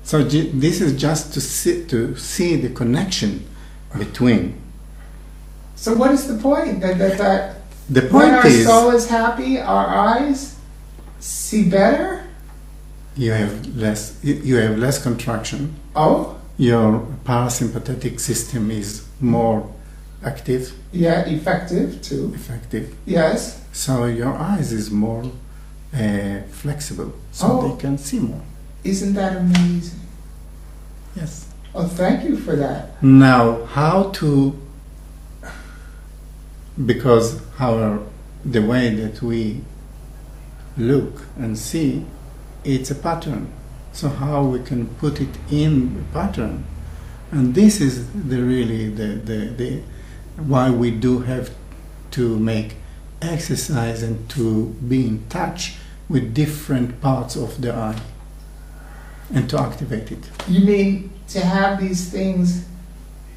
So this is just to see the connection between. So what is the point? That The when point our is soul is happy, our eyes see better? you have less contraction. Oh? Your parasympathetic system is more active. Yeah, effective too. Effective. Yes. So your eyes is more flexible, so they can see more. Isn't that amazing? Yes. Oh, thank you for that. Now, because the way that we look and see, it's a pattern. So how we can put it in the pattern, and this is the why we do have to make exercise and to be in touch with different parts of the eye and to activate it. You mean to have these things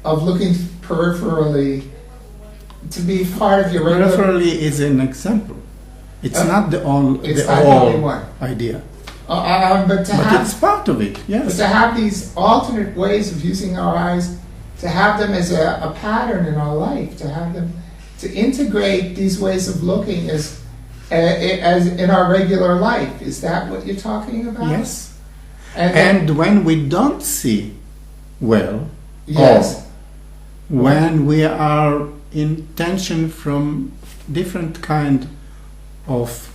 of looking peripherally to be part of your regular... Peripherally is an example. It's not the only one idea. But it's part of it, yes. But to have these alternate ways of using our eyes, to have them as a pattern in our life, to integrate these ways of looking as in our regular life. Is that what you're talking about? Yes. And when we don't see well, yes, or when we are in tension from different kind of,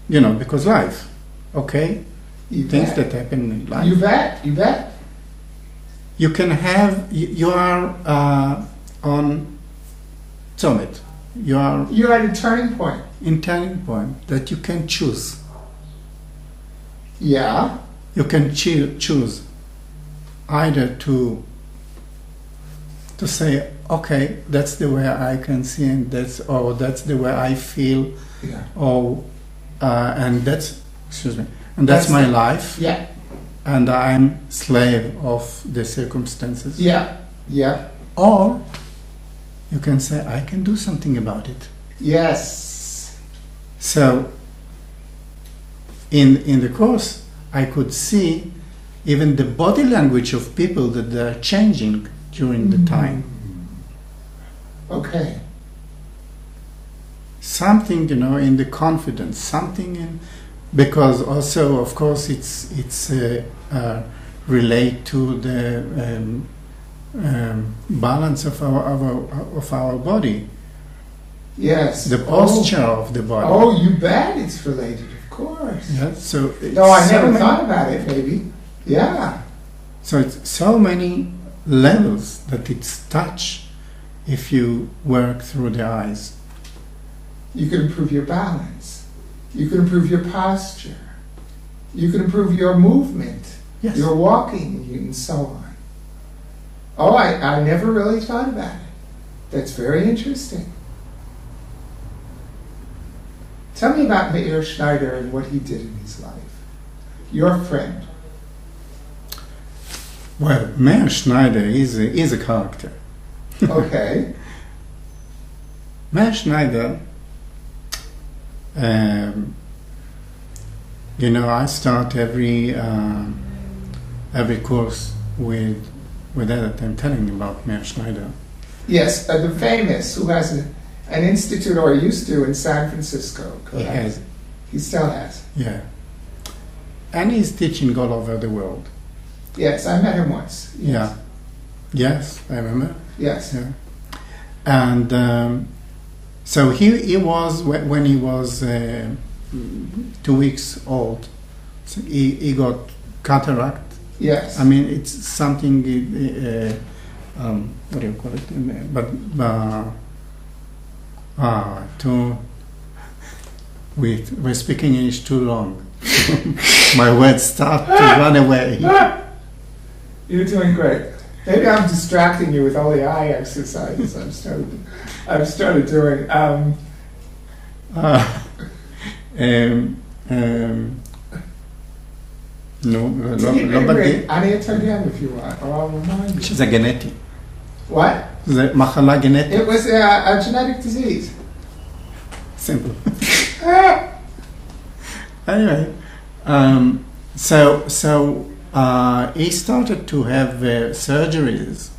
because life, okay? Things that happen in life. You bet. You can have, you are on summit. You're at a turning point. In turning point that you can choose. Yeah. You can choose either to say, okay, that's the way I can see, and that's the way I feel, yeah. And that's my life. Yeah. And I'm slave of the circumstances. Yeah. Or you can say, I can do something about it. Yes. So in the course, I could see even the body language of people that they are changing during the time. Okay. Something, in the confidence, something in, because also, of course, it's relate to the balance of our body. Yes. The posture of the body. Oh, you bet it's related, of course. Yeah. So. No, I never thought about it. Maybe. Yeah. So it's so many levels that it's touch if you work through the eyes. You can improve your balance. You can improve your posture. You can improve your movement, yes. Your walking, and so on. Oh, I never really thought about it. That's very interesting. Tell me about Meir Schneider and what he did in his life. Your friend. Well, Meir Schneider is a character. Okay. Meir Schneider, I start every course with that. I'm telling you about Meir Schneider. Yes, the famous, who has an institute, or used to, in San Francisco. Correct? He has. He still has. Yeah. And he's teaching all over the world. Yes, I met him once. Yes. Yeah. Yes, I remember. Yes. Yeah. And so he was, when he was 2 weeks old, so he got cataract. Yes. I mean, it's something, what do you call it? We're speaking English too long. My words start to run away. You're doing great. Maybe I'm distracting you with all the eye exercises I've started doing. לא בגן. אני אתרגם if you want, or I'll remind you. שזה גנטי. What? זה מחלה גנטית. It was a genetic disease. Simple. Anyway, so he started to have surgeries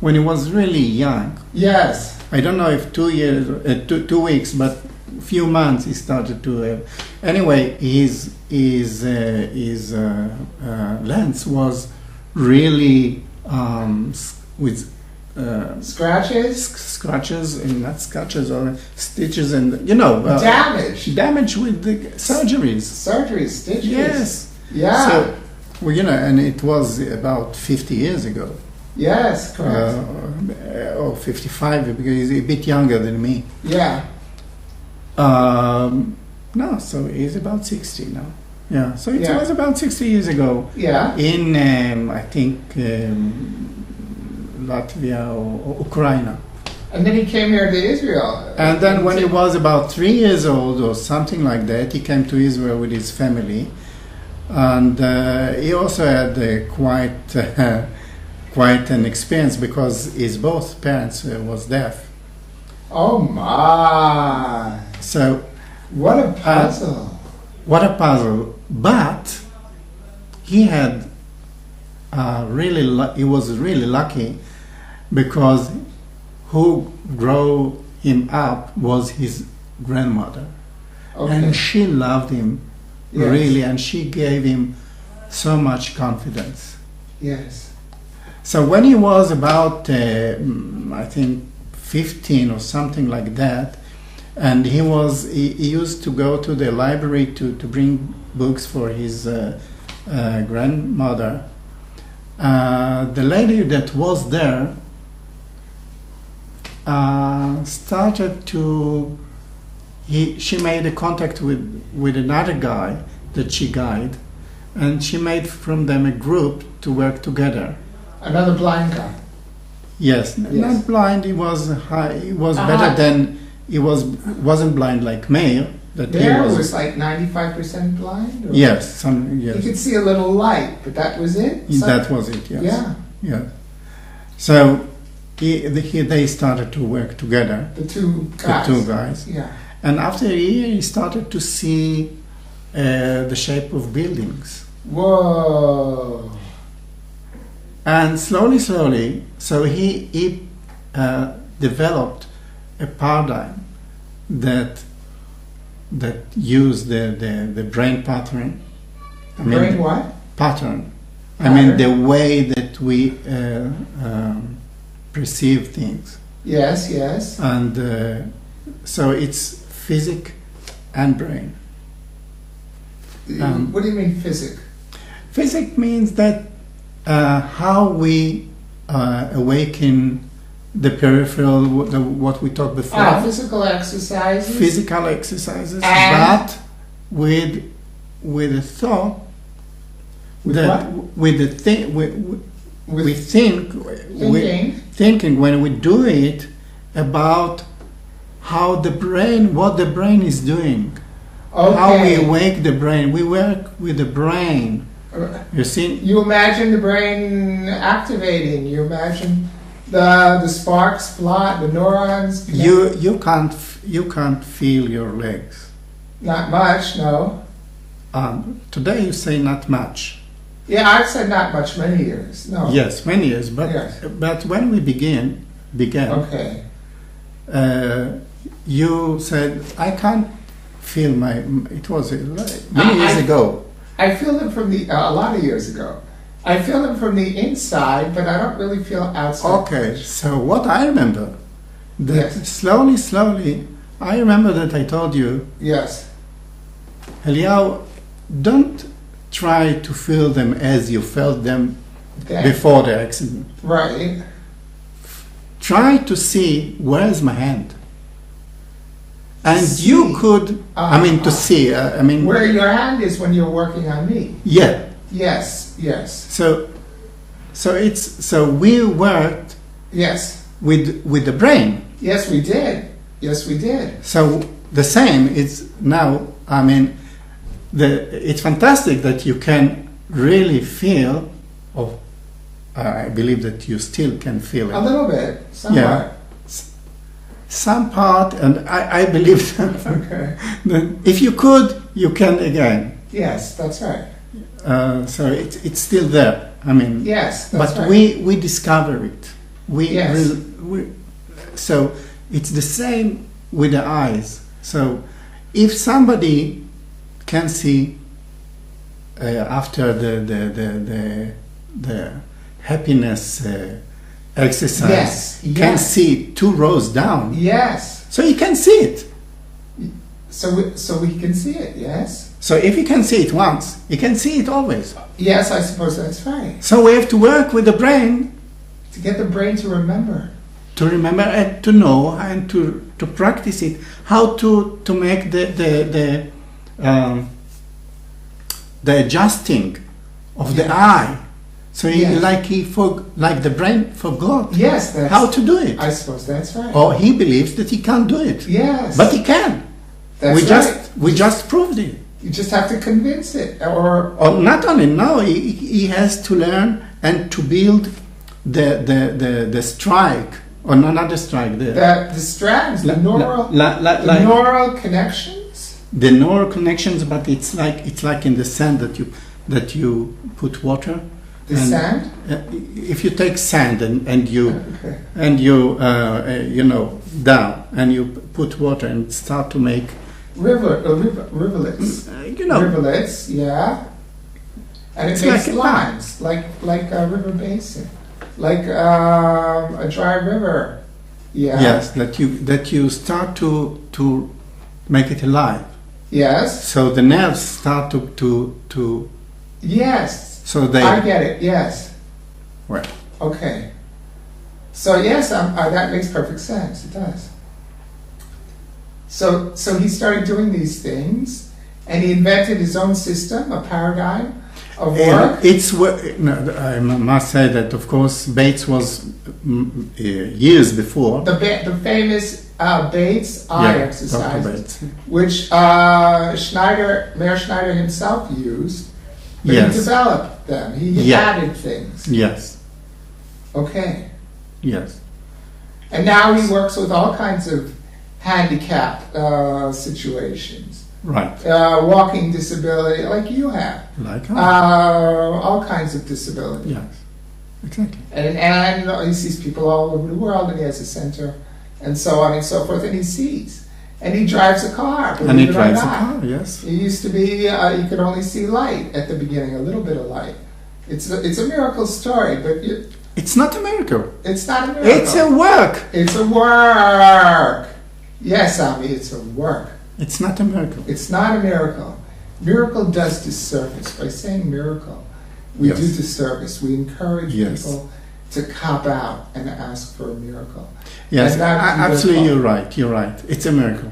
when he was really young. Yes. I don't know if 2 years, 2 weeks, but few months he started to have. Anyway, his lens was really with scratches and not scratches or stitches and damage with the surgeries. Stitches. Yes. Yeah. So, well, and it was about 50 years ago. Yes, correct. Or 55 because he's a bit younger than me. Yeah. No, so he's about 60 now. Yeah, so it was about 60 years ago. Yeah. In, I think, Latvia or Ukraine. And then he came here to Israel. And then when he was about 3 years old or something like that, he came to Israel with his family. And he also had quite an experience because his both parents was deaf. Oh my! So what a puzzle! What a puzzle! But he had he was really lucky because who grew him up was his grandmother, and she loved him really, and she gave him so much confidence. Yes. So when he was about, I think, 15 or something like that, and he used to go to the library to bring books for his grandmother. The lady that was there started to. She made a contact with another guy that she guided, and she made from them a group to work together. Another blind guy. Yes, not blind. He was high. He was better than he wasn't blind like Meir. Meir was like 95% blind. Or? Yes, yes. He could see a little light, but that was it. That was it. Yes. Yeah. Yeah. So they started to work together. The two guys. Yeah. And after a year, he started to see the shape of buildings. Whoa. And slowly, so he developed a paradigm that used the brain pattern. Brain what? Pattern. I mean the way that we perceive things. Yes, yes. And so it's physic and brain. What do you mean physic? Physic means that how we awaken the peripheral, what we talked before. Physical exercises. Physical exercises, but with a thought that with the thinking when we do it about how the brain, what the brain is doing, how we awake the brain. We work with the brain. You see? You imagine the brain activating. You imagine the sparks fly, the neurons. You can't feel your legs. Not much, no. Today you say not much. Yeah, I've said not much many years. No. Yes, many years. But when we began. Okay. You said I can't feel my. It was many years ago. I feel them from a lot of years ago. I feel them from the inside, but I don't really feel outside. Okay, so what I remember, that slowly, I remember that I told you, yes, Eliyahu, don't try to feel them as you felt them before the accident. Right. Try to see where is my hand. And you could, to see, where your hand is when you're working on me. Yeah. Yes. So we worked. Yes. With the brain. Yes, we did. So the same. It's now. It's fantastic that you can really feel. I believe that you still can feel it. A little bit, somewhat. Yeah. Some part, and I believe that if you could, you can again. Yes, that's right. So it's still there. I mean, Yes, that's but right. we discover it. Yes. So it's the same with the eyes. So if somebody can see after the happiness exercise, Yes, can yes. see 2 rows down, Yes. so he can see it. So we can see it, yes? So if he can see it once, he can see it always. Yes, I suppose that's right. So we have to work with the brain To get the brain to remember. to remember and to know and to practice it. How to make the adjusting of the eye. So Yes. like the brain forgot Yes, that's... how to do it. I suppose that's right. Or he believes that he can't do it. Yes. But he can. That's right. We just proved it. You just have to convince it, or Not only now, he has to learn and to build the strike, or no, not the strike, the strands, the neural, the neural connections. the neural connections. But it's like in the sand that you put water. The And, sand. If you take sand and you Okay. down and you put water and start to make Rivulets. Rivulets, yeah. And it It's makes like a lines, like a river basin, like a dry river. Yeah. yes, that you start to make it alive. Yes. So the nerves start to Yes. so they I get it. Yes. well, Okay. So yes, that makes perfect sense. It does. So he started doing these things, and he invented his own system, a paradigm of work. I must say that of course Bates was years before. The famous Bates eye Dr. exercises, Bates. which Mayor Schneider himself used, but Yes. he developed them. He Yeah. added things. Yes, Okay. yes, And now he works with all kinds of handicap situations, right. walking disability, like you have, Like all kinds of disability. yes, exactly. And he sees people all over the world, and he has a center, and so on and so forth, and he sees. And he drives a car, And he believe it or drives a not. car. Yes, It used to be, you could only see light at the beginning, a little bit of light. It's a miracle story, but it's not a miracle. it's not a miracle. It's a work. It's a work. Yes, Ami, it's a work. It's not a miracle. It's not a miracle. Miracle does disservice. By saying miracle, we Yes. do disservice. We encourage Yes. people to cop out and ask for a miracle. Yes, And that- absolutely. You're right. You're right. It's a miracle.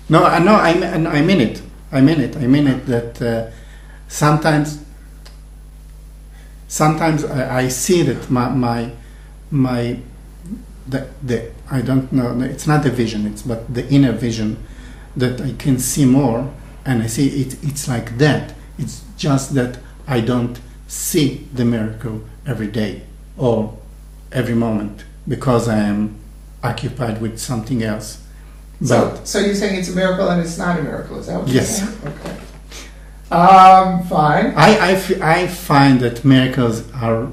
No, I know. I mean it. I mean it. I mean it. That sometimes I see that the I don't know. It's not the vision. It's but the inner vision that I can see more, and I see it. It's like that. It's just that I don't see the miracle every day or every moment because I am occupied with something else. But So you're saying it's a miracle and it's not a miracle? Is that what you're Yes. saying? Okay. Fine. I find that miracles are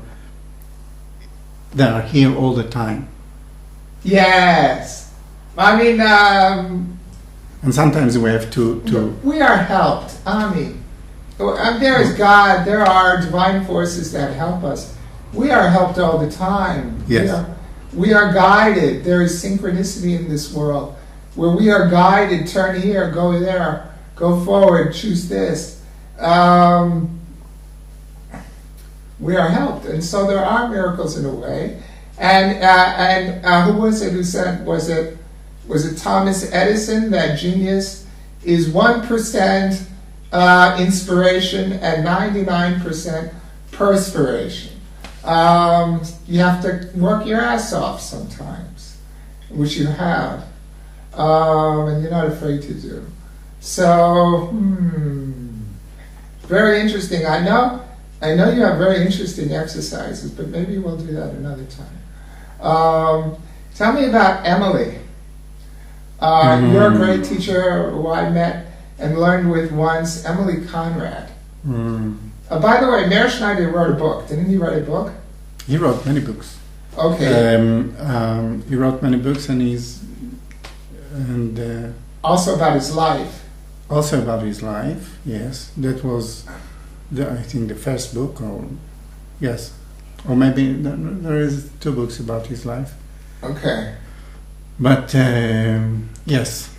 here all the time, Yes. I mean, and sometimes we have to we are helped. Ami. There is God. There are divine forces that help us. We are helped all the time. Yes. We are guided. There is synchronicity in this world where we are guided. Turn here, go there, go forward, choose this. We are helped, and so there are miracles in a way. And who was it who said? Was it Thomas Edison that genius is 1% inspiration and 99% perspiration? You have to work your ass off sometimes, which you have, and you're not afraid to do. So, very interesting. I know you have very interesting exercises, but maybe we'll do that another time. Tell me about Emily. You're a great teacher who I met and learned with once, Emily Conrad. By the way, Meir Schneider wrote a book. Didn't he write a book? He wrote many books. Okay. He wrote many books, and Also about his life. also about his life. Yes, that was, I think, the first book, or yes, or maybe there is 2 books about his life. Okay. But yes.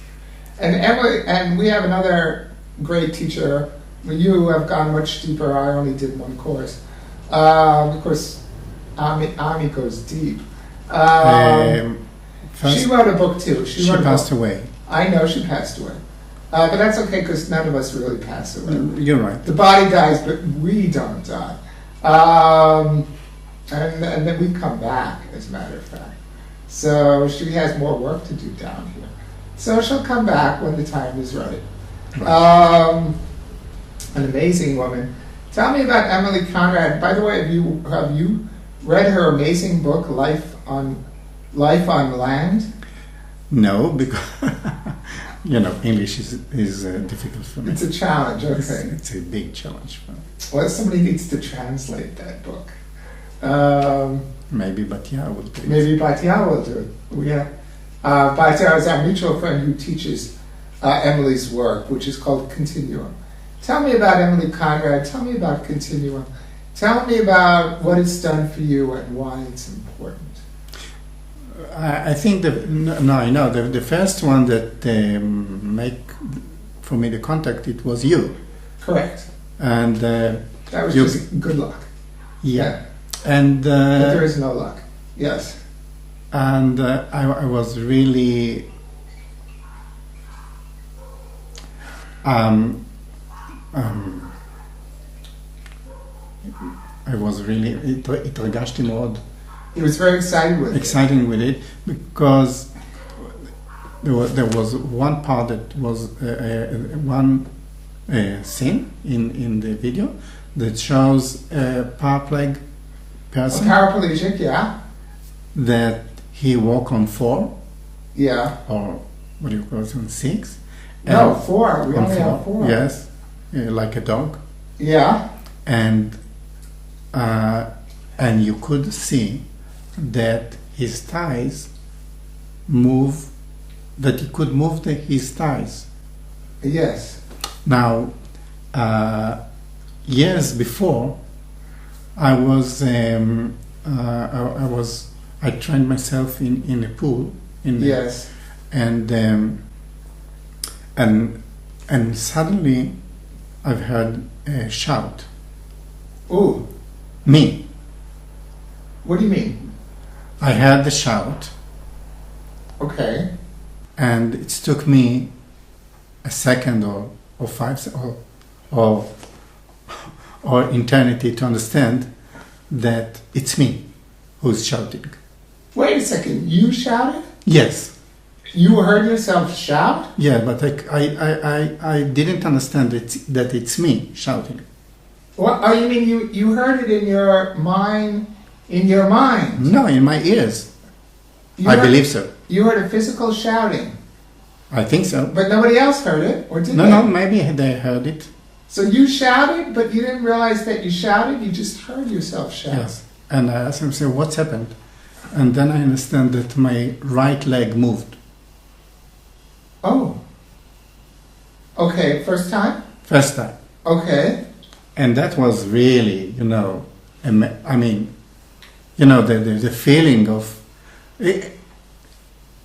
And Emily, and we have another great teacher. You have gone much deeper. I only did 1 course. Of course, Ami goes deep. She wrote a book too. She passed away. I know she passed away. But that's okay because none of us really pass away. You're right. The body dies, but we don't die. And then we come back, as a matter of fact. So she has more work to do down here. So she'll come back when the time is right. An amazing woman. Tell me about Emily Conrad. By the way, have you read her amazing book, Life on Land? No, because English is difficult for me. It's a challenge. Okay, it's a big challenge for me. Well, somebody needs to translate that book. Maybe Batya will do it. Maybe Batya will do it. Yeah, Batya is our mutual friend who teaches Emily's work, which is called Continuum. Tell me about Emily Conrad. Tell me about Continuum. Tell me about what it's done for you and why it's important. I think the first one that make for me the contact, it was you. Correct. And that was just good luck. Yeah. And but there is no luck. Yes. And I was really התרגשתי מאוד. He was very excited with it because there was one part that was one scene in the video that shows a paraplegic person. A paraplegic, yeah. That he walk on 4. Yeah. Or what do you call it, on 6? No, 4. We only have 4. Yes, like a dog. Yeah. And you could see that his thighs move, that he could move his thighs. Yes. Now, years before, I trained myself in a pool. Yes. And suddenly, I've heard a shout. Ooh. Me. What do you mean? I heard the shout. Okay. And it took me a second or 5 or eternity to understand that it's me who's shouting. Wait a second. You shouted? Yes. You heard yourself shout? Yeah, but I didn't understand that it's me shouting. What? Oh, you mean you heard it in your mind? In your mind? No, in my ears. I believe so. You heard a physical shouting? I think so. But nobody else heard it, or did they? No, maybe they heard it. So you shouted, but you didn't realize that you shouted? You just heard yourself shout? Yes. And I asked him, what's happened? And then I understand that my right leg moved. Oh. Okay, first time? First time. Okay. And that was really, the feeling of,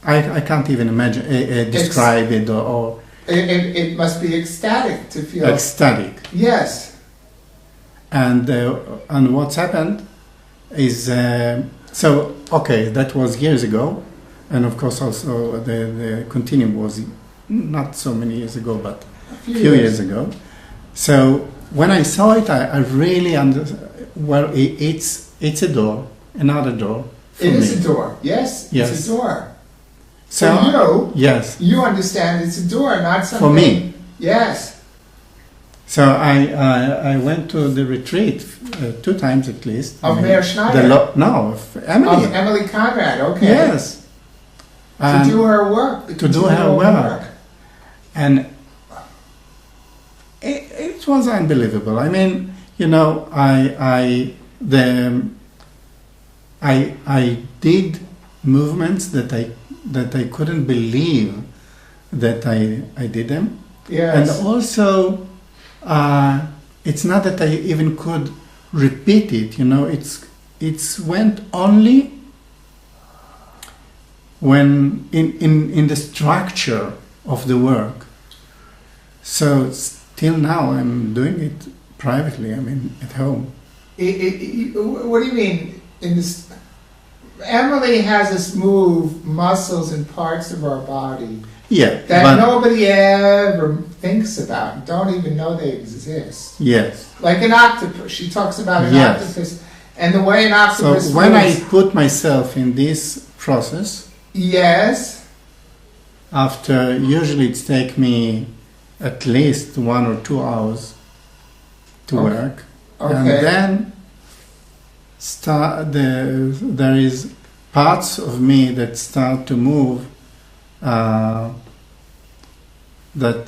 I can't even imagine, describe it or it must be ecstatic to feel. Ecstatic. Yes. And what's happened is, that was years ago. And of course also the Continuum was not so many years ago, but a few years ago. So when I saw it, I really understood, well, it's a door, another door for me. It is a door, yes, yes. It's a door. So yes. You understand it's a door, not something. For me. Yes. So I went to the retreat 2 times at least. Of Meir Schneider? Of Emily. Of Emily Conrad, okay. Yes. To do her work. To do her work. And it was unbelievable. I mean, you know, I did movements that I couldn't believe that I did them. Yes. And also, it's not that I even could repeat it. You know, it's went only when in the structure of the work. So till now, I'm doing it privately. I mean, at home. What do you mean? In this, Emily has us move muscles and parts of our body. Yeah, that nobody ever thinks about, don't even know they exist. Yes. Like an octopus. She talks about an Yes. octopus and the way an octopus So when moves. I put myself in this process, Yes. after usually it takes me at least 1 or 2 hours to Okay. work, Okay. and then there is parts of me that start to move that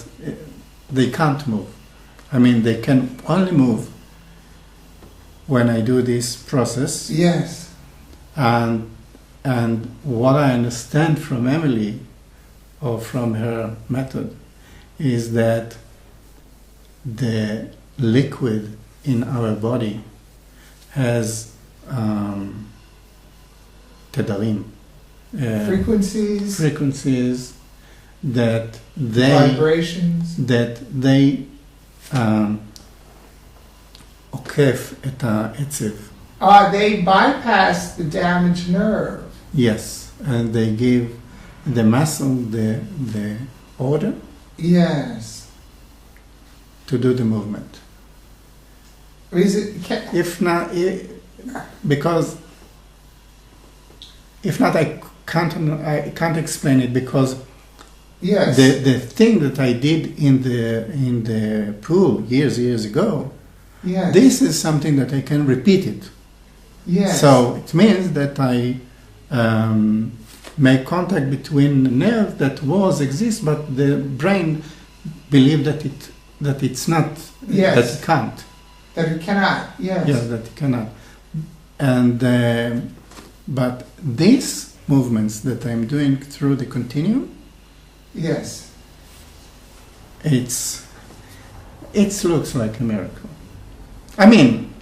they can't move. I mean, they can only move when I do this process. Yes. And what I understand from Emily, or from her method, is that the liquid in our body has tedarim, frequencies that they עוקף את העצב. They bypass the damaged nerve. Yes, and they give the muscle the order. Yes. To do the movement. If not, because if not, I can't explain it, because yes. the thing that I did in the pool years ago. Yes. This is something that I can repeat it. Yes. So it means that I make contact between the nerve that exists, but the brain believe that it's not, yes. that it can't. That it cannot, yes. Yeah, that it cannot. And but these movements that I'm doing through the continuum, yes, it looks like a miracle. I mean,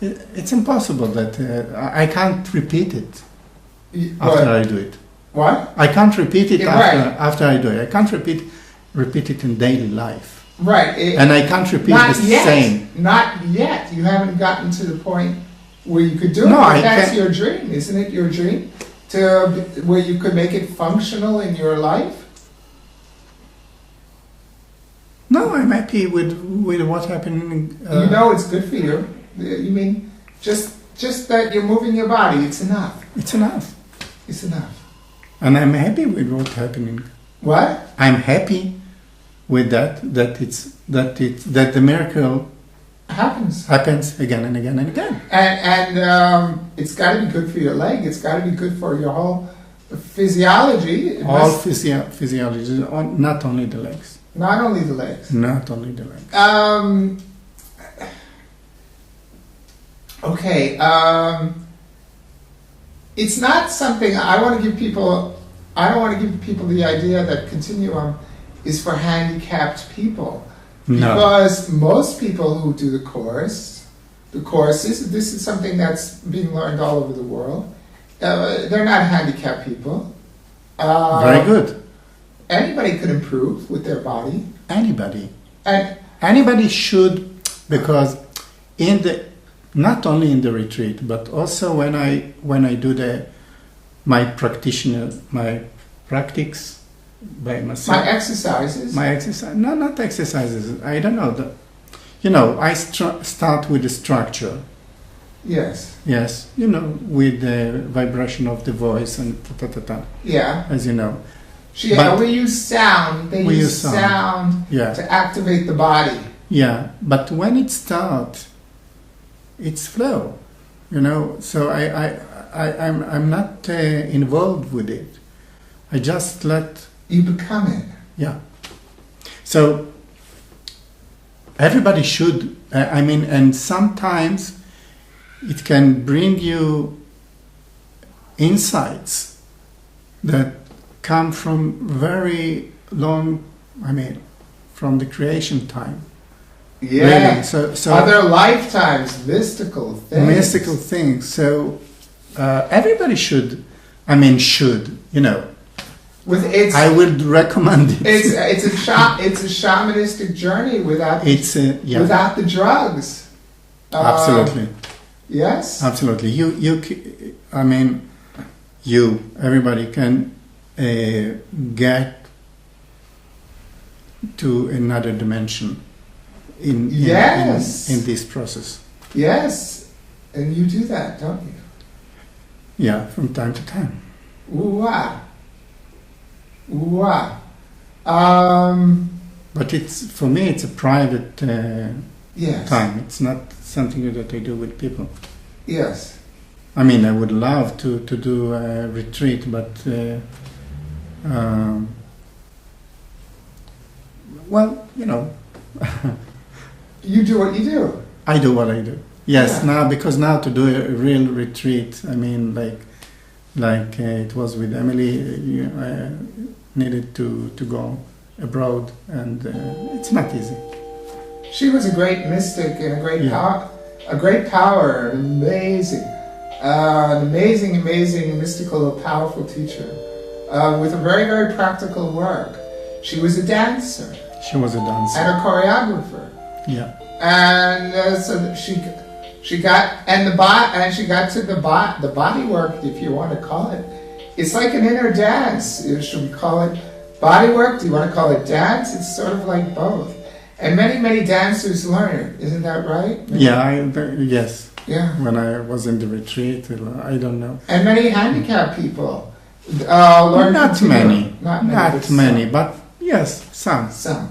it's impossible that I can't repeat it after I do it. What? I can't repeat it right. after I do it. I can't repeat it in daily life. Right. And I can't repeat the same. Not yet. You haven't gotten to the point where you could do it. No, That's your dream, isn't it? Your dream where you could make it functional in your life. No, I'm happy with what's happening. You know, it's good for you. You mean just that you're moving your body. It's enough. It's enough. It's enough. And I'm happy with what's happening. What? I'm happy with that the miracle happens again and again and again. And it's got to be good for your leg. It's got to be good for your whole physiology. Physiology, not only the legs. Not only the legs. Not only the legs. Okay. It's not something I want to give people. I don't want to give people the idea that continuum is for handicapped people. No. Because most people who do the courses, this is something that's being learned all over the world. They're not handicapped people. Very good. Anybody could improve with their body. Anybody. And anybody should, because not only in the retreat, but also when I do my practice by myself. My exercise. No, not exercises. I don't know. I start with the structure. Yes. Yes. With the vibration of the voice and ta-ta-ta-ta. Yeah. As you know. We use sound. They use sound to activate the body. Yeah. But when it starts, it's flow. So I'm not involved with it. I just let... You become it. Yeah. So everybody should. I mean, and sometimes it can bring you insights that come from very long, I mean, from the creation time. Yeah. Really. So other lifetimes, mystical things. mystical things. So everybody should, I mean, should, you know. With its, I would recommend it. it's a shamanistic journey without Yeah. without the drugs. Absolutely. Yes. Absolutely. I mean, everybody can get to another dimension in this process. Yes. And you do that, don't you? Yeah, from time to time. Ooh-ah. Ooh-ah. But for me, it's a private Yes. time. It's not something that I do with people. Yes. I mean, I would love to do a retreat, but well, you know, You do what you do. I do what I do. Yes, Yeah. now to do a real retreat, I mean, like it was with Emily, I needed to go abroad, and it's not easy. She was a great mystic and a great Yeah. power, an amazing mystical, powerful teacher with a very, very practical work. She was a dancer She was a dancer. and a choreographer, Yeah. and so that she got to the body work, if you want to call it. It's like an inner dance. Should we call it body work? Do you want to call it dance? It's sort of like both. And many dancers learn. Isn't that right? Yeah. Yes. Yeah. When I was in the retreat, I don't know. And many handicapped people learn. Not many. Not Not many, but yes, some. Some.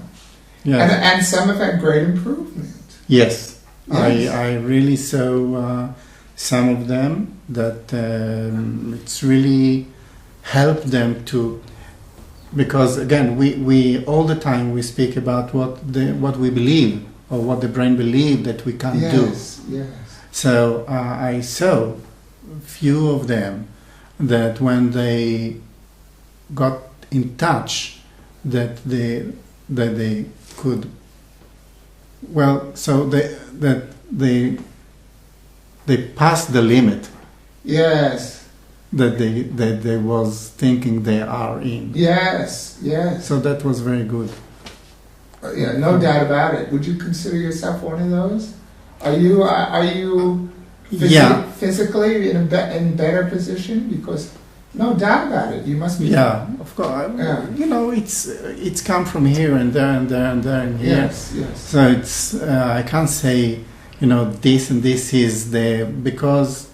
Yes. And some have had great improvement. Yes. Yes. I really saw some of them that it's really helped them to, because again we all the time we speak about what we believe or what the brain believes that we can't do. Yes. So I saw few of them that when they got in touch that they could, well, so they passed the limit Yes. that they was thinking they are in. Yes. So that was very good. Yeah, no doubt about it. Would you consider yourself one of those? Are you physically in better position? Because no doubt about it, you must be. Yeah, of course. Yeah. You know, it's come from here and there and there and there and here. Yes. So it's I can't say, you know, this and this is the, because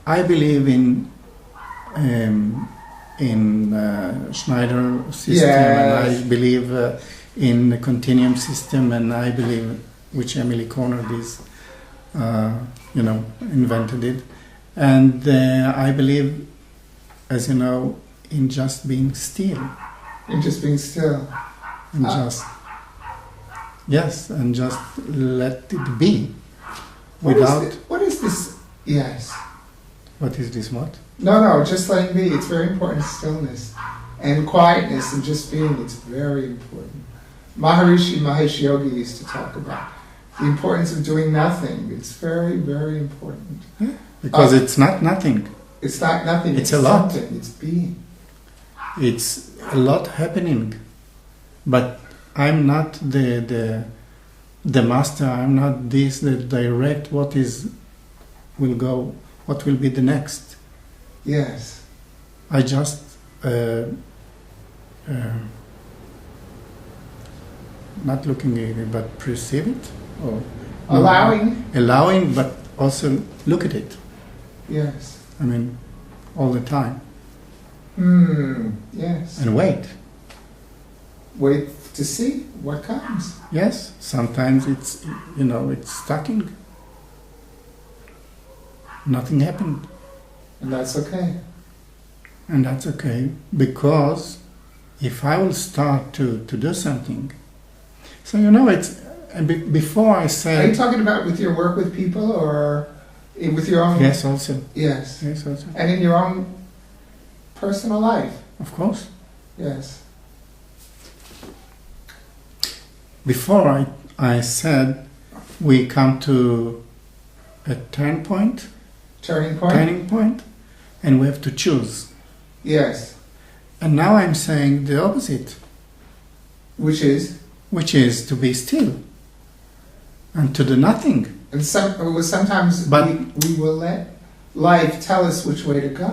I believe in Schneider system, and I believe in the continuum system, and I believe, which Emily Conard is, invented it, and I believe, as you know, in just being still. In just being still. And and just let it be. Without. What is this? Yes. What is this? What? No, just letting be. It's very important. Stillness and quietness and just being. It's very important. Maharishi Mahesh Yogi used to talk about the importance of doing nothing. It's very, very important. Yeah, because it's not nothing. It's not nothing. It's a lot. Something. It's being. It's a lot happening, but I'm not the master. I'm not this that direct what will be the next. Yes. I just not looking at it, but perceive it, or allowing, but also look at it. Yes. I mean, all the time. Yes. And wait. Wait to see what comes. Yes. Sometimes it's stucking. Nothing happened. And that's okay. And that's okay, because if I will start to do something, so And before I Are you said talking about with your work with people or with your own? yes, also Yes. yes, also And in your own personal life? of course. Yes. Before I said we come to a turning point, and we have to choose. Yes. And now I'm saying the opposite, Which is? which is to be still and to do nothing. And sometimes But- we will let life tell us which way to go.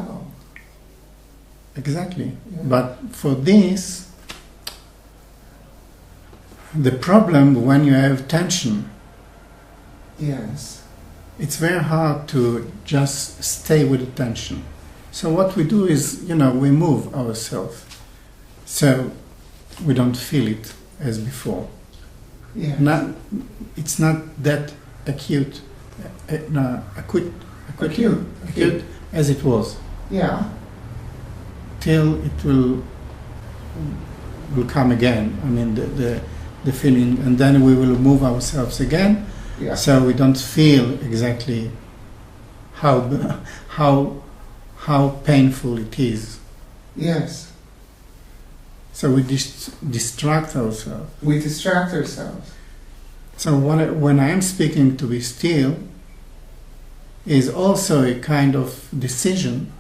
Exactly. Yeah. But for this, the problem when you have tension, Yes. it's very hard to just stay with the tension. So what we do is, we move ourselves. So we don't feel it as before. Yeah. It's not that acute as it was. Yeah. Till it will come again. I mean, the feeling, and then we will move ourselves again. Yeah. So we don't feel exactly how painful it is. Yes. So we distract ourselves. We distract ourselves. So when I am speaking to be still, is also a kind of decision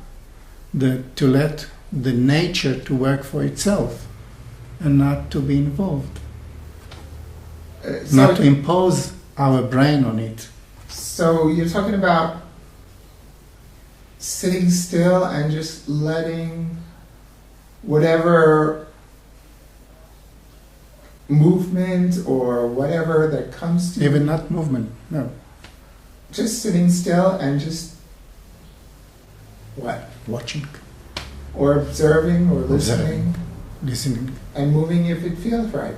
to let the nature to work for itself and not to be involved, not to impose our brain on it. So you're talking about sitting still and just letting whatever movement or whatever that comes to Even you, not movement, no. just sitting still and just what? Watching, Or observing or listening listening. and moving if it feels right.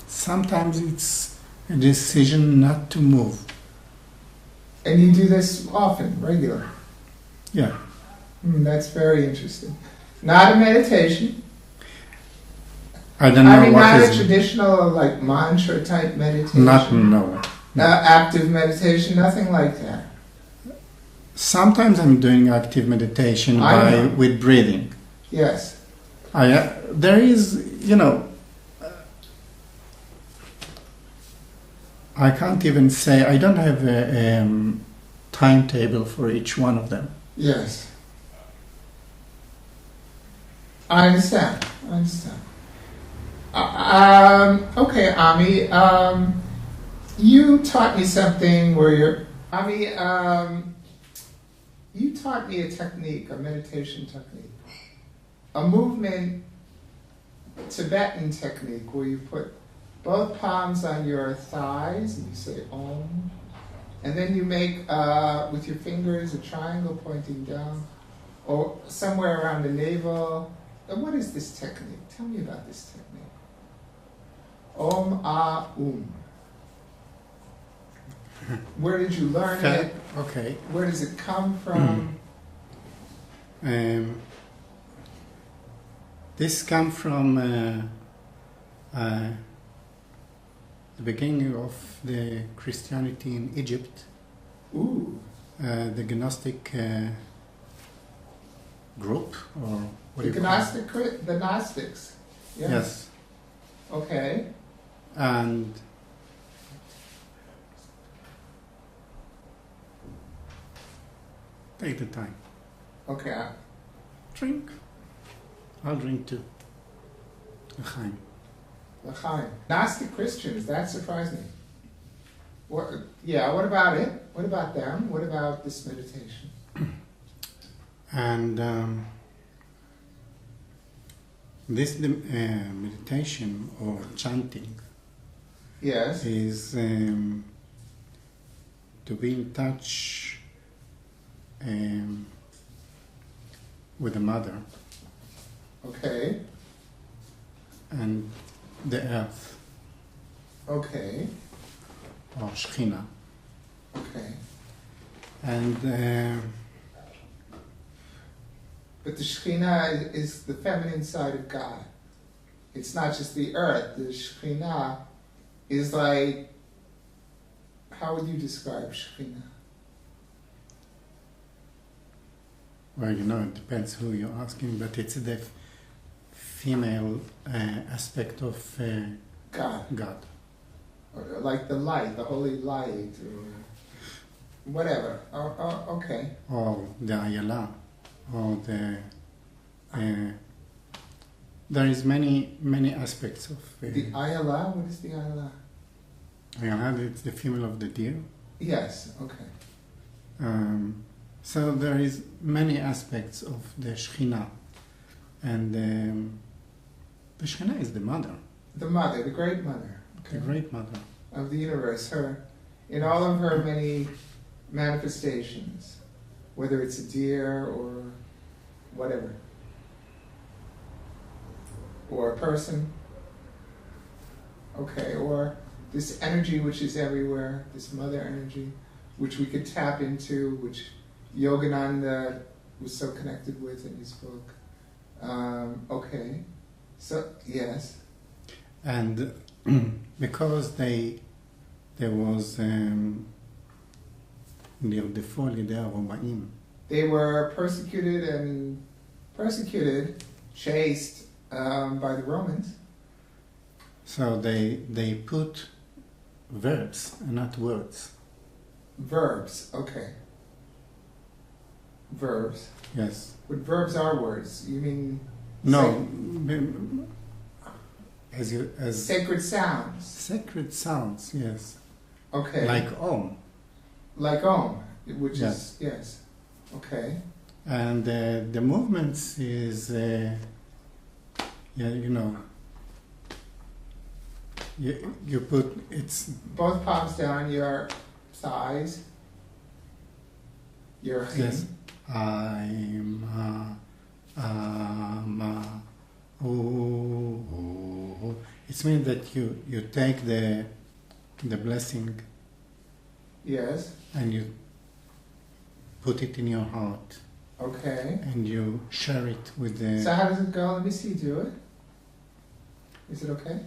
Sometimes it's a decision not to move. And you do this often, regular. Yeah. That's very interesting. Not a meditation. I don't know what not is a traditional like mantra type meditation. no. Active meditation, nothing like that. Sometimes I'm doing active meditation I know. with breathing. Yes. There is, I can't even say, I don't have a timetable for each one of them. Yes. I understand. Okay, Ami. You taught me something you taught me a technique, a meditation technique, a movement, Tibetan technique where you put both palms on your thighs and you say Om, and then you make with your fingers a triangle pointing down, or somewhere around the navel. And what is this technique? Tell me about this technique. Om Ah Um. Where did you learn it? Okay. Where does it come from? This comes from the beginning of the Christianity in Egypt. Ooh. The Gnostic group, or what do you The Gnostics. Yes. Yes. Okay. And take the time. Okay. Drink. I'll drink too. L'chaim. L'chaim. Gnostic Christians, that surprised me. What about it? What about them? What about this meditation? And this meditation or chanting Yes. is to be in touch with the mother Okay. and the earth, Okay. or Shechina. Okay. And But the Shekhinah is the feminine side of God. it's not just the earth. The Shekhinah is like, how would you describe Shekhinah? Well, it depends who you're asking, but it's the female aspect of God. Or like the light, the holy light, or whatever. Okay. Or the Ayala, or the... there is many aspects of... The Ayala? What is the Ayala? Ayala, it's the female of the deer. Yes, okay. So there is many aspects of the Shekhinah. And the Shekhinah is the mother. The mother, the great mother. Okay. The great mother. Of the universe, her, in all of her many manifestations, whether it's a deer or whatever, or a person, okay, or this energy which is everywhere, this mother energy, which we could tap into, which Yogananda was so connected with in his book. Okay, so yes. And because there was נרדפו על ידי הרומאים. They were persecuted, chased by the Romans. So they put verbs and not words. Verbs, okay. Verbs. Yes. But verbs are words. You mean No. As sacred sounds. Sacred sounds, yes. Okay. Like Om. Like Om, which Yes. is yes. Okay. And the movements is you put it's Both palms down, your thighs. Your yes. chin. It means that you take the blessing Yes. and you put it in your heart Okay. and you share it with So the how does it go? Let me see. Do it. Is it okay?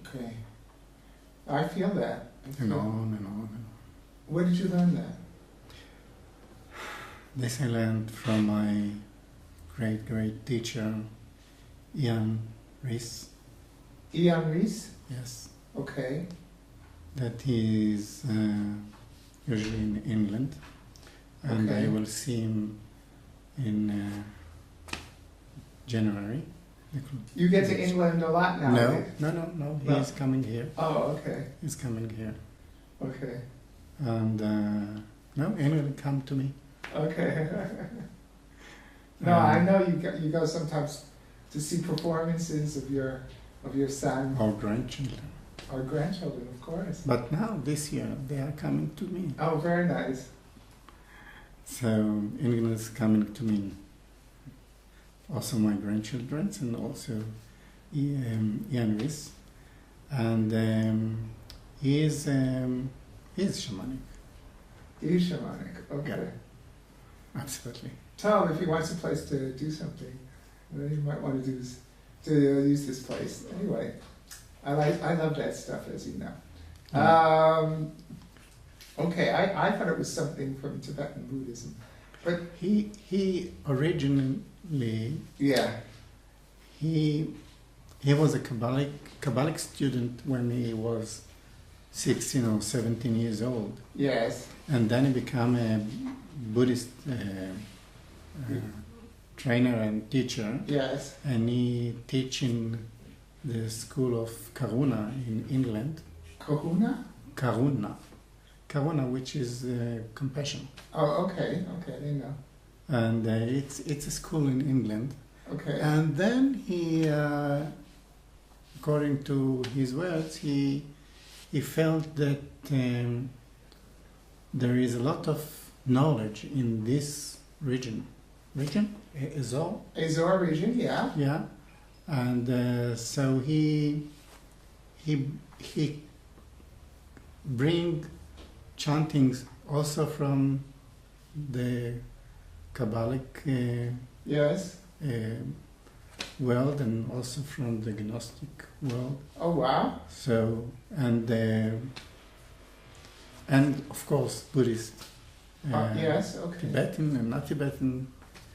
Okay. I feel that. and on and on and on. Where did you learn that? This I learned from my great teacher, Ian Rees. Ian Rees? Yes, Okay. that he is usually in England, and Okay. I will see him in January. You get to England a lot now. No. He's coming here. Oh, okay. He's coming here, Okay. and England come to me. Okay. No, I know you go sometimes to see performances of your son Our grandchildren. or grandchildren, of course. But now this year they are coming to me. Oh, very nice. So England is coming to me. Also my grandchildren and also Ian Rees. And he is shamanic. He's shamanic. Okay. Yeah. Absolutely. Tell him if he wants a place to do something, then he might want to use this place. Anyway, I love that stuff, as you know. Okay, I thought it was something from Tibetan Buddhism, but He originally yeah, he was a Kabbalic student when he was 16 or 17 years old, yes, and then he became a Buddhist trainer and teacher, Yes. and he teach in the school of Karuna in England. Kahuna? Karuna, which is compassion, Oh, okay. Okay, I didn't know. and it's a school in England. Okay. And then he, according to his words, he felt that there is a lot of knowledge in this region, Azor, Azor region, yeah. yeah, and so he bring chantings also from the Kabbalic Yes. world and also from the Gnostic world. Oh, wow. So and of course Buddhist, Yes, okay. Tibetan and not Tibetan.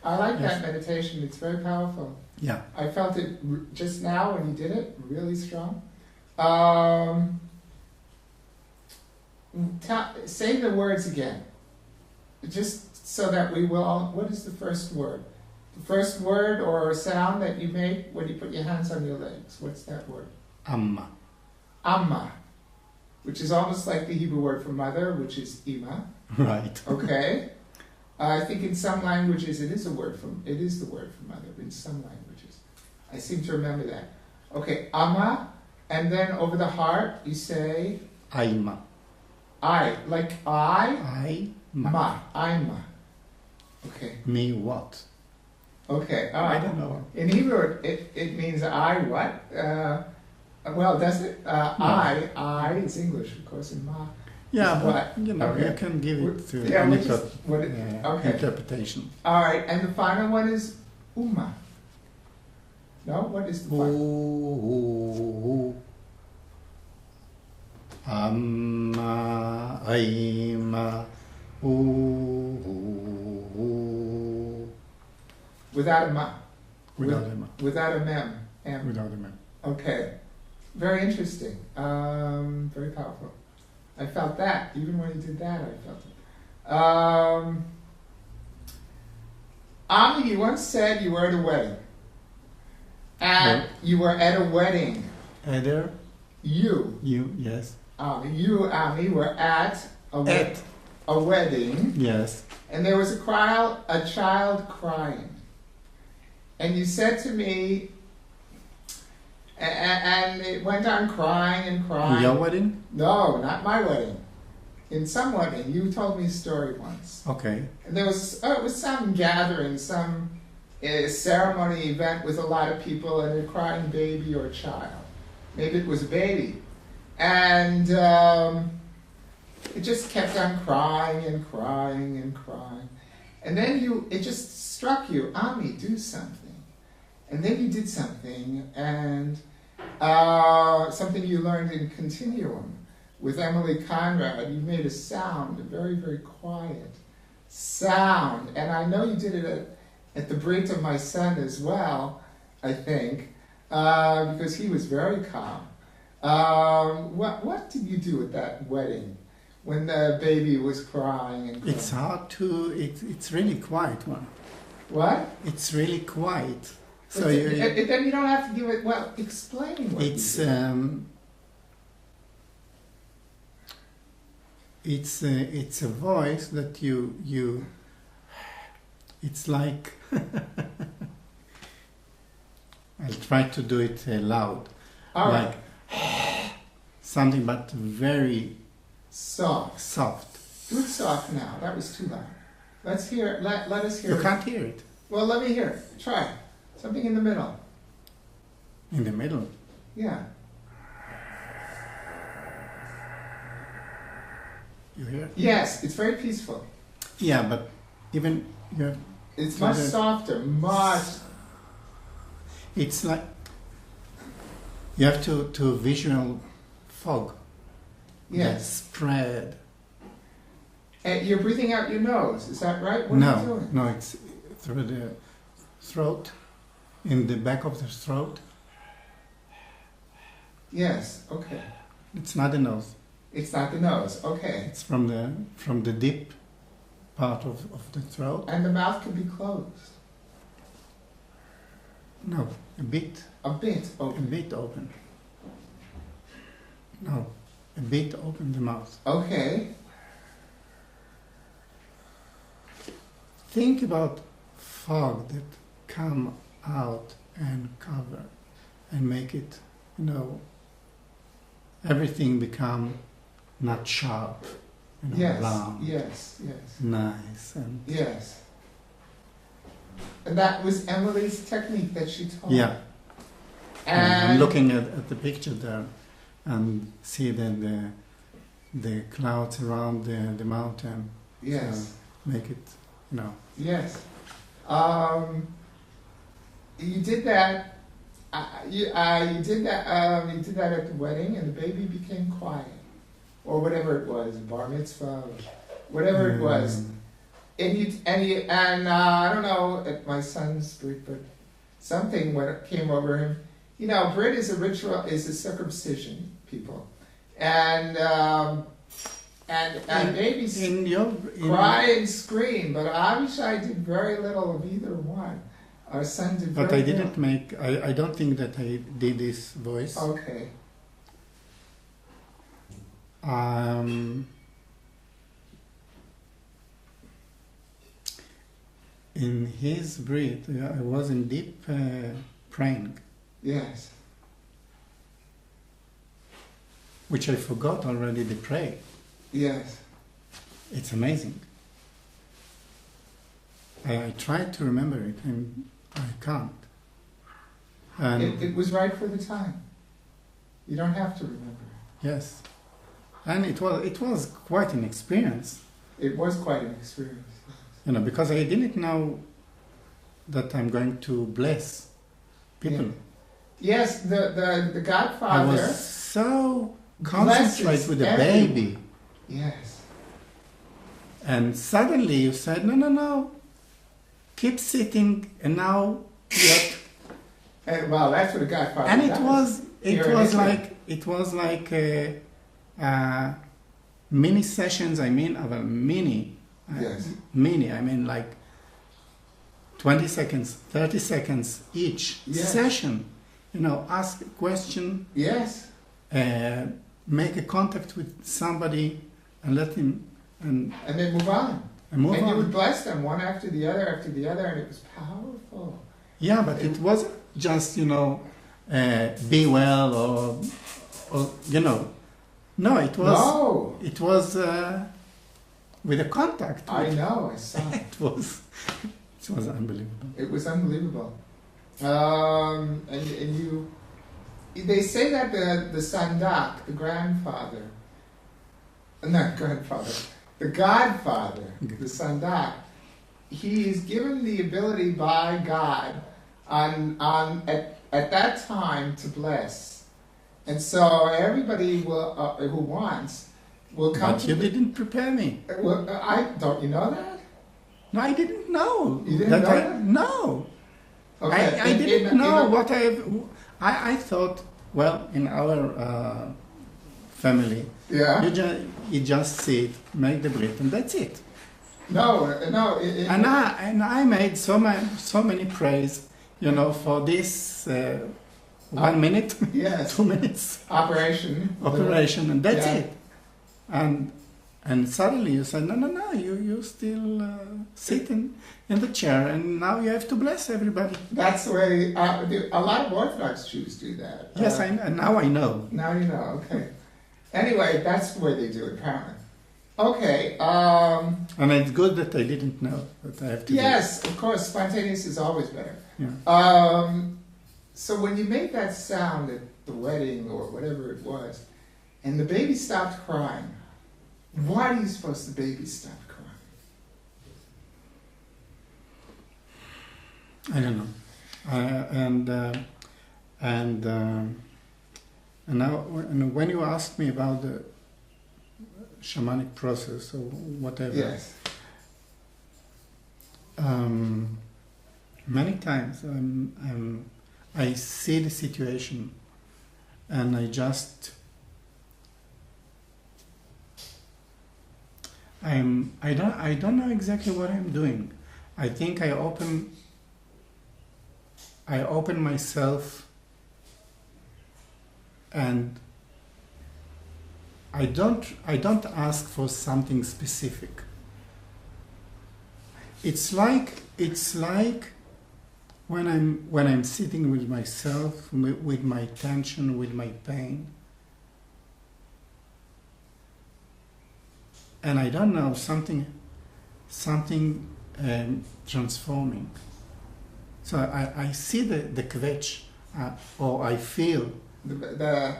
I like Yes. that meditation. It's very powerful. Yeah. I felt it just now when you did it, really strong. Say the words again, just so that we will all. What is the first word? The first word or sound that you make when you put your hands on your legs. What's that word? Amma. Amma, which is almost like the Hebrew word for mother, which is ima. Right. Okay. I think in some languages it is the word for mother. In some languages, I seem to remember that. Okay, Amma, and then over the heart you say Aima. I, like I, Ma. Ima. Okay. Me what? Okay. I don't know. In Hebrew, it means I what? Well, does it? I is English, of course, and ma. Yeah, but what? you know, Okay. you can give it to Yeah, any which is what it, okay. interpretation. All right, and the final one is Uma. No, what is the final? Ooh. Amma, Aima, ooh. Without a ma. Without a ma. Without a mem. M. Without a mem. Okay. Very interesting. Very powerful. I felt that. Even when you did that, I felt it. Ami, you once said you were at a wedding. You were at a wedding. Either You, yes. Ami, were at a wedding. Yes. And there was a child crying. And you said to me, and it went on crying and crying. Your wedding? No, not my wedding. In some wedding, you told me a story once. Okay. And there was it was some gathering, some ceremony event with a lot of people and a crying baby or child. Maybe it was a baby, and it just kept on crying and crying and crying. And then it just struck you, Ami, do something. And then you did something, and something you learned in Continuum with Emily Conrad. You made a sound, a very, very quiet sound. And I know you did it at the brit of my son as well, I think, because he was very calm. What did you do at that wedding when the baby was crying and crying? It's hard to. It's really quiet one. What? It's really quiet. So then you don't have to give it. Well, explain what it's you did. it's a voice that you. It's like I'll try to do it loud, All like something, but very soft. soft. Do it soft now. That was too loud. Let's hear. Let us hear. You can't hear it Well, let me hear it. Try something in the middle. in the middle. Yeah. You hear? Yes, it's very peaceful. Yeah, but even you. It's much softer. Much. It's like you have to visual fog. Yes. That spread. And you're breathing out your nose. Is that right? What are you doing? No, it's through the throat, in the back of the throat. Yes. Okay. It's not the nose. It's not the nose. Okay. It's from the deep part of the throat. And the mouth can be closed. No, a bit A bit a open. bit open. No, a bit open the mouth. Okay. Think about fog that come out and cover and make it, everything become not sharp, Yes. round, Yes. Yes. nice, and Yes. And that was Emily's technique that she taught. yeah. And I'm looking at the picture there and see that the clouds around the mountain. yes. So make it, Yes. You did that. You did that. You did that at the wedding, and the baby became quiet, or whatever it was, bar mitzvah, or whatever it was. And I don't know at my son's brit, but something came over him. Brit is a ritual, is a circumcision, people, and babies cry and scream. But obviously, I did very little of either one. Our son did. But very I didn't little. make. I don't think that I did this voice. Okay. In his breath, I was in deep praying, Yes. which I forgot already to pray. Yes. It's amazing. I tried to remember it and I can't. And It was right for the time. You don't have to remember. yes, and it was quite an experience, It was quite an experience. because I didn't know that I'm going to bless people. Yes, the I Godfather. was so blesses concentrated with the everyone. baby, Yes. and suddenly you said, no, keep sitting, and now you're And, well, that's what a Godfather and does. Here in Israel. it was like mini sessions. I mean, of a mini, Yes. mini. I mean, like 20 seconds, 30 seconds each Yes. session. Ask a question, Yes. make a contact with somebody, and let him and And then move on. move and on. you would bless them one after the other, and it was powerful. Yeah, but it wasn't just be well or no, it was No, it was with a contact. I know, I saw it. It was unbelievable. It was unbelievable. And they say that the Sandak, the grandfather, not grandfather, the Godfather, the Sandak, he is given the ability by God at that time to bless, and so everybody who wants will come. But you didn't prepare me. Don't you know that? No, I didn't know. You didn't know that? No. Okay. I didn't know what I thought, well, in our family, Yeah. you just sit, make the breath, and that's it. No. And I made so many praise, for this 1 minute, Yes. 2 minutes operation, and that's Yeah. it. And suddenly you said, no, you still sitting in the chair, and now you have to bless everybody. That's the way a lot of Orthodox Jews do that. Yes, and now I know. Now you know. Okay. Anyway, that's the way they do it, apparently. Okay. And it's good that I didn't know that I have to do Yes, of course. Spontaneous is always better. it. Yeah. So when you made that sound at the wedding or whatever it was, and the baby stopped crying, why do you suppose the baby stopped crying? I don't know. And now, when you asked me about the shamanic process or whatever, Yes. many times I see the situation and I don't know exactly what I'm doing. I think I I open myself, and I don't ask for something specific. It's like when I'm sitting with myself, with my tension, with my pain, and I don't know, something transforming. So I see the kvetch, or I feel The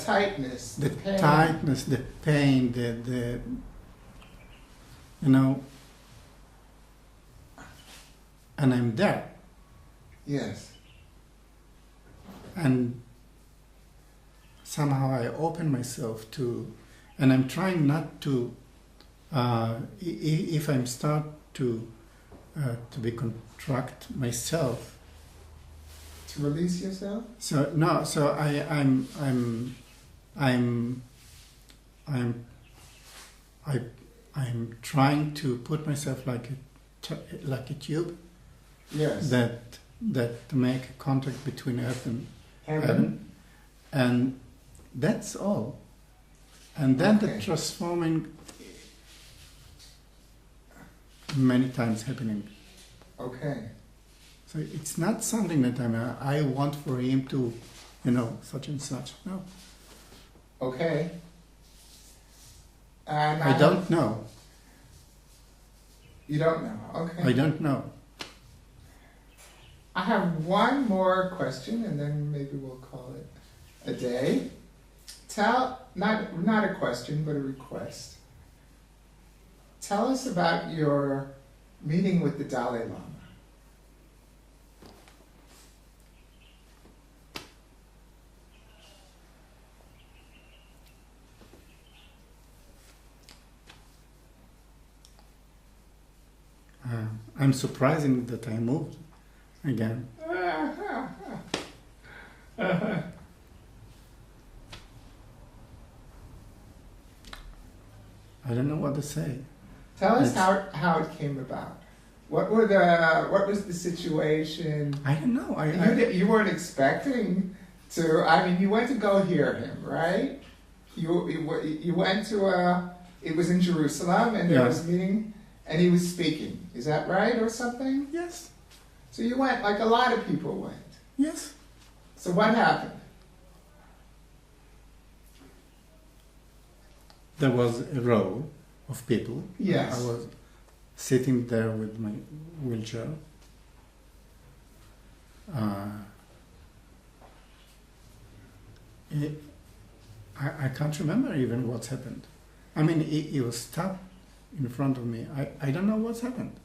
tightness, the pain. tightness, the pain, the you know, and I'm there. Yes. And somehow I open myself to, and I'm trying not to, if I'm start to be contract myself. To release yourself? So no, so I'm trying to put myself like a tube. Yes. That make contact between earth and Heaven. heaven, and that's all. And then the Okay. transforming many times happening. Okay. So it's not something that I want for him to, such and such. No, Okay. And I don't know. You don't know. Okay. I don't know. I have one more question, and then maybe we'll call it a day. Not a question, but a request. Tell us about your meeting with the Dalai Lama. I'm surprising that I moved again. I don't know what to say. Tell us how it came about. What was the situation? I don't know. You weren't expecting to. I mean, you went to go hear him, right? You went to it was in Jerusalem, and there was a meeting, and he was speaking. Is that right, or something? Yes. So you went, like a lot of people went. Yes. So what happened? There was a row of people. Yes. I was sitting there with my wheelchair. I can't remember even what's happened. I mean, he was stopped in front of me. I don't know what's happened.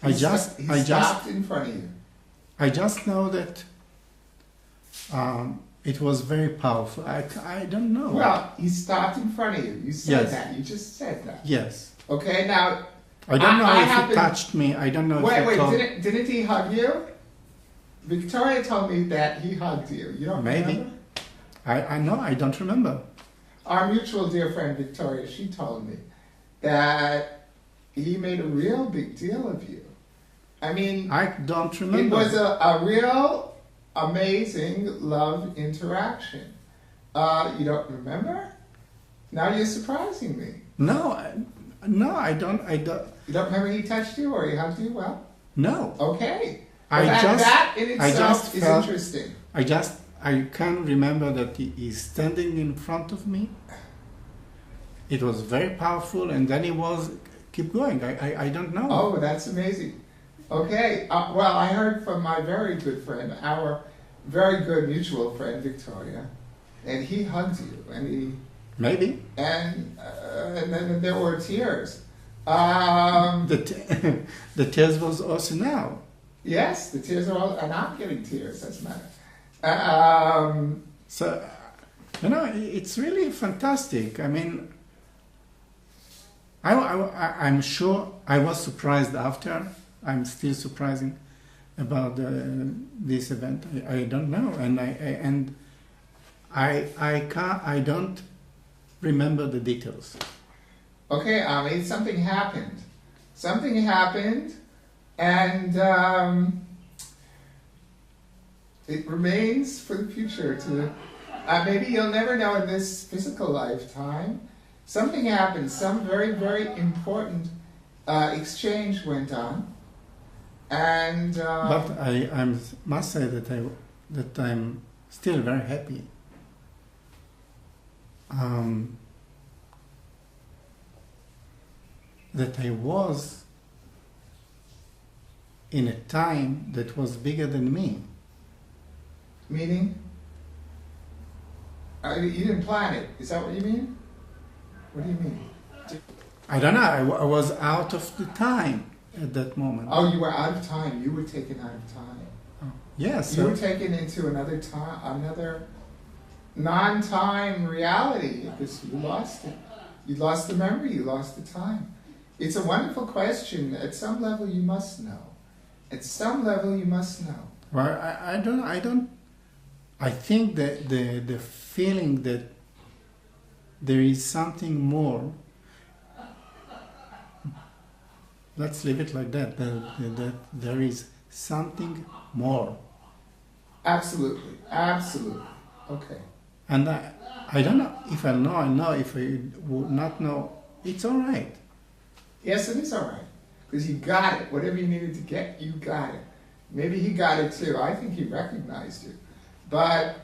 He stopped in front of you. I just know that it was very powerful. I don't know. Well, he stopped in front of you. You said Yes. that. You just said that. Yes. Okay, now... I don't know if happened- he touched me. I don't know if he Wait, told... didn't he hug you? Victoria told me that he hugged you. You don't Maybe. remember? I know, I don't remember. Our mutual dear friend Victoria, she told me that he made a real big deal of you. I mean, I don't remember. it was a real amazing love interaction. You don't remember? Now you're surprising me. No, I don't. You don't remember he touched you or he hugged you? Well, No. okay. I Well, just- that in I itself just is felt- interesting. I can remember that he is standing in front of me. It was very powerful, and then he was keep going. I don't know. Oh, that's amazing. Okay, well, I heard from my very good friend, our very good mutual friend Victoria, and he hugged you, and Maybe then there were tears. the tears was also now. Yes, the tears are all, and I'm getting tears. That's matter. So, it's really fantastic. I mean, I'm sure I was surprised after. I'm still surprising about this event. I don't know, and I don't remember the details. Okay, something happened. Something happened, and It remains for the future to, maybe you'll never know in this physical lifetime. Something happened, some very, very important exchange went on. And but I must say that I'm still very happy. That I was in a time that was bigger than me. Meaning? You didn't plan it. Is that what you mean? What do you mean? I don't know. I was out of the time at that moment. Oh, you were out of time. You were taken out of time. Oh, yes. You were taken into another time, another non-time reality because you lost it. You lost the memory. You lost the time. It's a wonderful question. At some level, you must know. At some level, you must know. Well, I don't. I think that the feeling that there is something more. Let's leave it like that. That there is something more. Absolutely, absolutely. Okay. And I don't know. If I know, I know. If I would not know, it's all right. Yes, it is all right. Because you got it. Whatever you needed to get, you got it. Maybe he got it too. I think he recognized you. But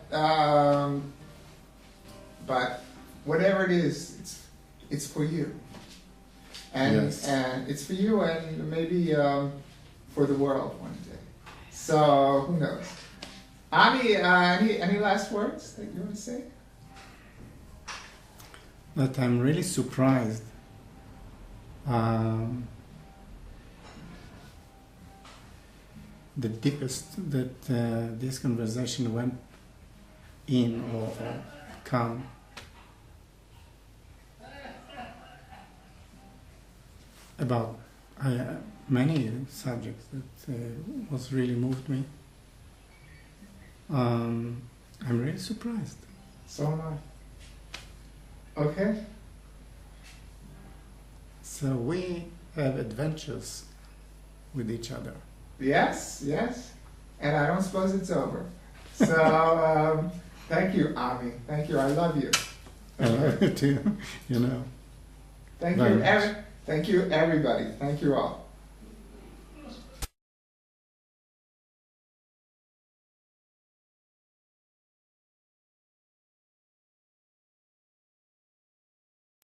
whatever it is, it's for you. And, yes. And it's for you and maybe for the world one day. So, who knows? Ami, any last words that you want to say? That I'm really surprised. The deepest that this conversation went in or come. About many subjects that was really moved me. I'm really surprised. So am I. Okay. So we have adventures with each other. Yes, yes. And I don't suppose it's over. So thank you, Ami. Thank you. I love you. I love you too. You know. Thank you, Thank you, everybody. Thank you all.